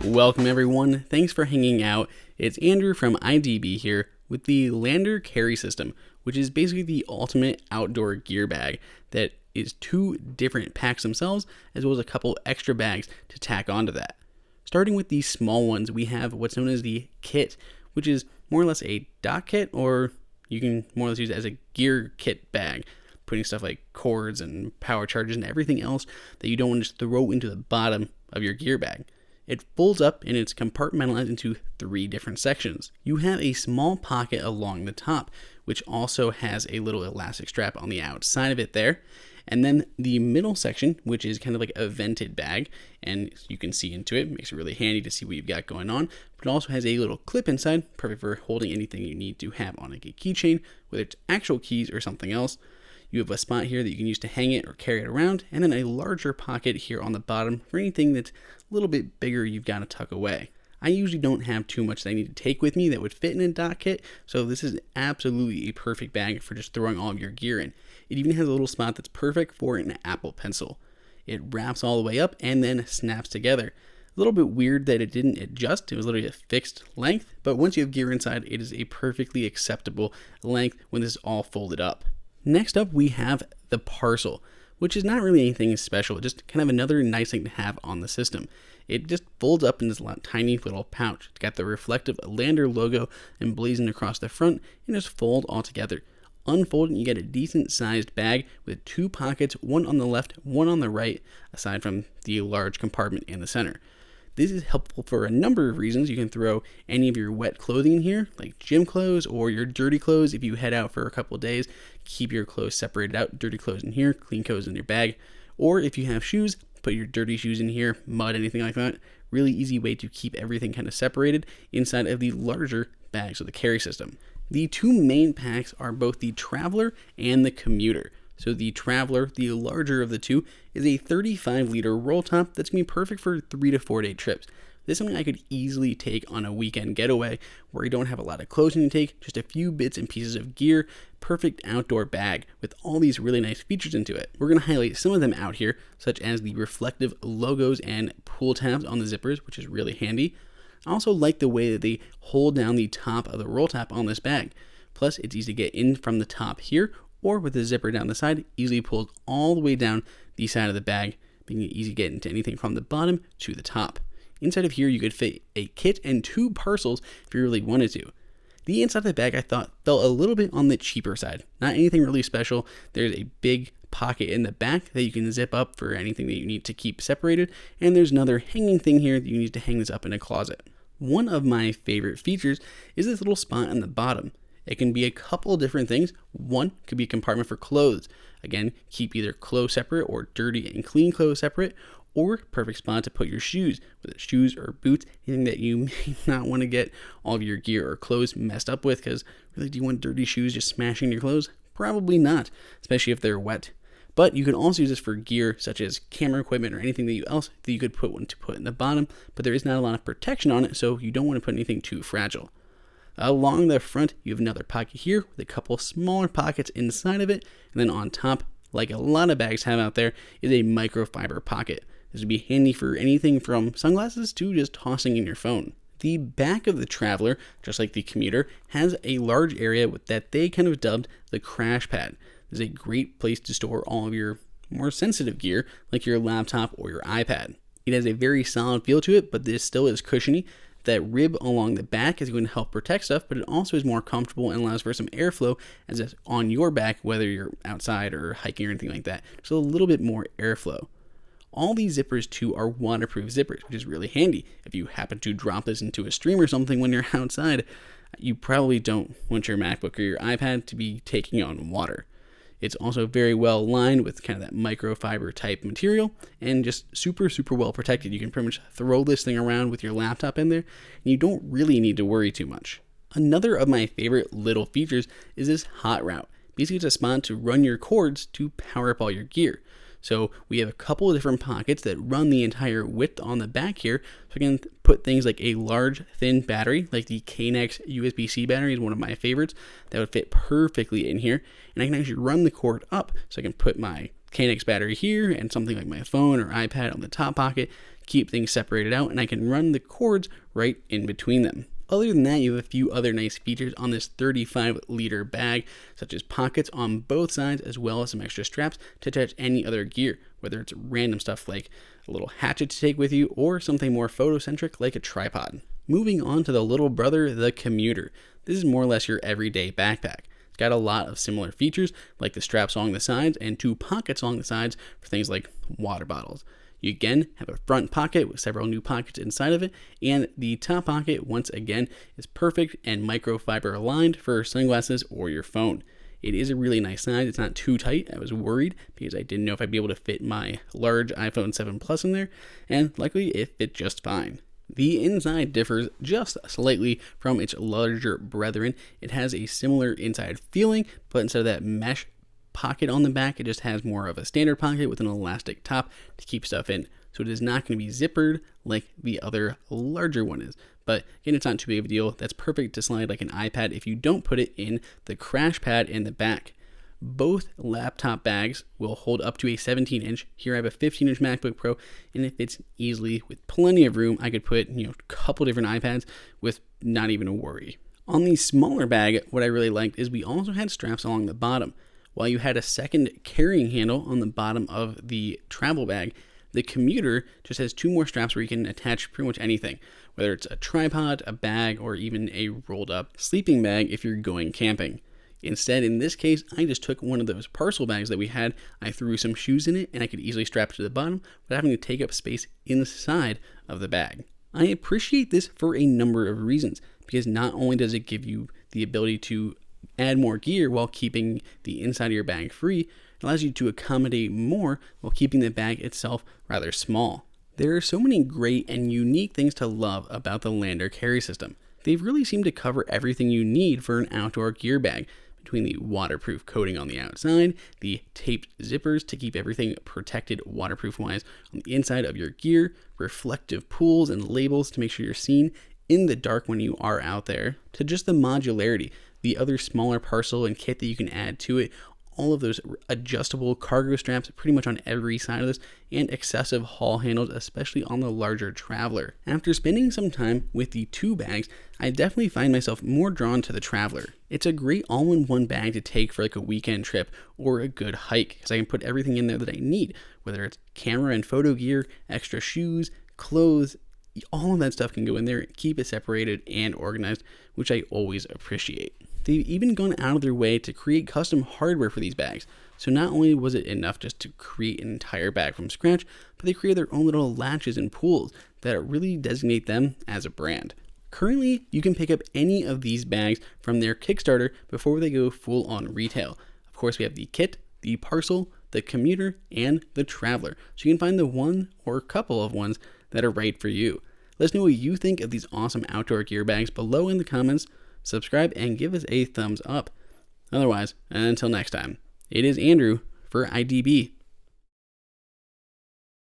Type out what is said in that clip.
Welcome everyone, thanks for hanging out. It's Andrew from IDB here with the Lander Carry System, which is basically the ultimate outdoor gear bag that is two different packs themselves, as well as a couple extra bags to tack onto that. Starting with these small ones, we have what's known as the kit, which is more or less a dock kit, or you can more or less use it as a gear kit bag, putting stuff like cords and power chargers and everything else that you don't want to just throw into the bottom of your gear bag. It folds up and it's compartmentalized into three different sections. You have a small pocket along the top, which also has a little elastic strap on the outside of it there. And then the middle section, which is kind of like a vented bag, and you can see into it, makes it really handy to see what you've got going on, but it also has a little clip inside, perfect for holding anything you need to have on like a keychain, whether it's actual keys or something else. You have a spot here that you can use to hang it or carry it around, and then a larger pocket here on the bottom for anything that's a little bit bigger you've got to tuck away. I usually don't have too much that I need to take with me that would fit in a dock kit, so this is absolutely a perfect bag for just throwing all of your gear in. It even has a little spot that's perfect for an Apple Pencil. It wraps all the way up and then snaps together. A little bit weird that it didn't adjust, it was literally a fixed length, but once you have gear inside, it is a perfectly acceptable length when this is all folded up. Next up, we have the Parcel, which is not really anything special, just kind of another nice thing to have on the system. It just folds up in this tiny little pouch. It's got the reflective Lander logo emblazoned across the front and just fold all together. Unfold and you get a decent sized bag with two pockets, one on the left, one on the right, aside from the large compartment in the center. This is helpful for a number of reasons. You can throw any of your wet clothing in here, like gym clothes or your dirty clothes if you head out for a couple of days. Keep your clothes separated out, dirty clothes in here, clean clothes in your bag. Or if you have shoes, put your dirty shoes in here, mud, anything like that. Really easy way to keep everything kind of separated inside of the larger bags of the carry system. The two main packs are both the Traveler and the Commuter. So the Traveler, the larger of the two, is a 35-liter roll top that's going to be perfect for 3 to 4 day trips. This is something I could easily take on a weekend getaway where you don't have a lot of clothing to take, just a few bits and pieces of gear, perfect outdoor bag with all these really nice features into it. We're going to highlight some of them out here, such as the reflective logos and pull tabs on the zippers, which is really handy. I also like the way that they hold down the top of the roll top on this bag. Plus, it's easy to get in from the top here, or with the zipper down the side, easily pulled all the way down the side of the bag, making it easy to get into anything from the bottom to the top. Inside of here, you could fit a kit and two parcels if you really wanted to. The inside of the bag, I thought, felt a little bit on the cheaper side. Not anything really special. There's a big pocket in the back that you can zip up for anything that you need to keep separated, and there's another hanging thing here that you need to hang this up in a closet. One of my favorite features is this little spot in the bottom. It can be a couple different things. One could be a compartment for clothes. Again, keep either clothes separate or dirty and clean clothes separate, or perfect spot to put your shoes, whether it's shoes or boots, anything that you may not want to get all of your gear or clothes messed up with, because really, do you want dirty shoes just smashing your clothes? Probably not, especially if they're wet. But you can also use this for gear such as camera equipment or anything else that you could put in the bottom, but there is not a lot of protection on it, so you don't want to put anything too fragile. Along the front, you have another pocket here with a couple smaller pockets inside of it, and then on top, like a lot of bags have out there, is a microfiber pocket. This would be handy for anything from sunglasses to just tossing in your phone. The back of the Traveler, just like the Commuter, has a large area that they kind of dubbed the crash pad. This is a great place to store all of your more sensitive gear, like your laptop or your iPad. It has a very solid feel to it, but this still is cushiony. That rib along the back is going to help protect stuff, but it also is more comfortable and allows for some airflow as it's on your back, whether you're outside or hiking or anything like that. So a little bit more airflow. All these zippers too are waterproof zippers, which is really handy. If you happen to drop this into a stream or something when you're outside, you probably don't want your MacBook or your iPad to be taking on water. It's also very well lined with kind of that microfiber type material and just super well protected. You can pretty much throw this thing around with your laptop in there and you don't really need to worry too much. Another of my favorite little features is this hot route. Basically, it's a spot to run your cords to power up all your gear. So we have a couple of different pockets that run the entire width on the back here. So we can put things like a large thin battery, like the KNX USB-C battery is one of my favorites, that would fit perfectly in here. And I can actually run the cord up, so I can put my KNX battery here and something like my phone or iPad on the top pocket. keep things separated out, and I can run the cords right in between them. Other than that, you have a few other nice features on this 35-liter bag, such as pockets on both sides, as well as some extra straps to attach any other gear, whether it's random stuff like a little hatchet to take with you, or something more photocentric like a tripod. Moving on to the little brother, the Commuter. This is more or less your everyday backpack. It's got a lot of similar features, like the straps along the sides and 2 pockets along the sides for things like water bottles. You again have a front pocket with several new pockets inside of it, and the top pocket, once again, is perfect and microfiber aligned for sunglasses or your phone. It is a really nice size. It's not too tight. I was worried because I didn't know if I'd be able to fit my large iPhone 7 Plus in there, and luckily it fit just fine. The inside differs just slightly from its larger brethren. It has a similar inside feeling, but instead of that mesh pocket on the back, it just has more of a standard pocket with an elastic top to keep stuff in. So it is not going to be zippered like the other larger one is. But again, it's not too big of a deal. That's perfect to slide like an iPad if you don't put it in the crash pad in the back. Both laptop bags will hold up to a 17-inch. Here I have a 15-inch MacBook Pro, and it fits easily with plenty of room. I could put, a couple different iPads with not even a worry. On the smaller bag, what I really liked is we also had straps along the bottom. While you had a second carrying handle on the bottom of the travel bag, the Commuter just has 2 more straps where you can attach pretty much anything, whether it's a tripod, a bag, or even a rolled up sleeping bag if you're going camping. Instead, in this case, I just took one of those parcel bags that we had, I threw some shoes in it, and I could easily strap it to the bottom without having to take up space inside of the bag. I appreciate this for a number of reasons, because not only does it give you the ability to add more gear while keeping the inside of your bag free, it allows you to accommodate more while keeping the bag itself rather small. There are so many great and unique things to love about the Lander carry system. They've really seemed to cover everything you need for an outdoor gear bag, between the waterproof coating on the outside, the taped zippers to keep everything protected waterproof-wise on the inside of your gear, reflective pools and labels to make sure you're seen in the dark when you are out there, to just the modularity, the other smaller parcel and kit that you can add to it, all of those adjustable cargo straps pretty much on every side of this, and excessive haul handles, especially on the larger Traveler. After spending some time with the 2 bags, I definitely find myself more drawn to the Traveler. It's a great all-in-one bag to take for like a weekend trip or a good hike, because I can put everything in there that I need, whether it's camera and photo gear, extra shoes, clothes, all of that stuff can go in there, keep it separated and organized, which I always appreciate. They've even gone out of their way to create custom hardware for these bags. So not only was it enough just to create an entire bag from scratch, but they created their own little latches and pulls that really designate them as a brand. Currently, you can pick up any of these bags from their Kickstarter before they go full on retail. Of course, we have the kit, the Parcel, the Commuter, and the Traveler. So you can find the one or a couple of ones that are right for you. Let us know what you think of these awesome outdoor gear bags below in the comments. Subscribe and give us a thumbs up. Otherwise, until next time, it is Andrew for IDB.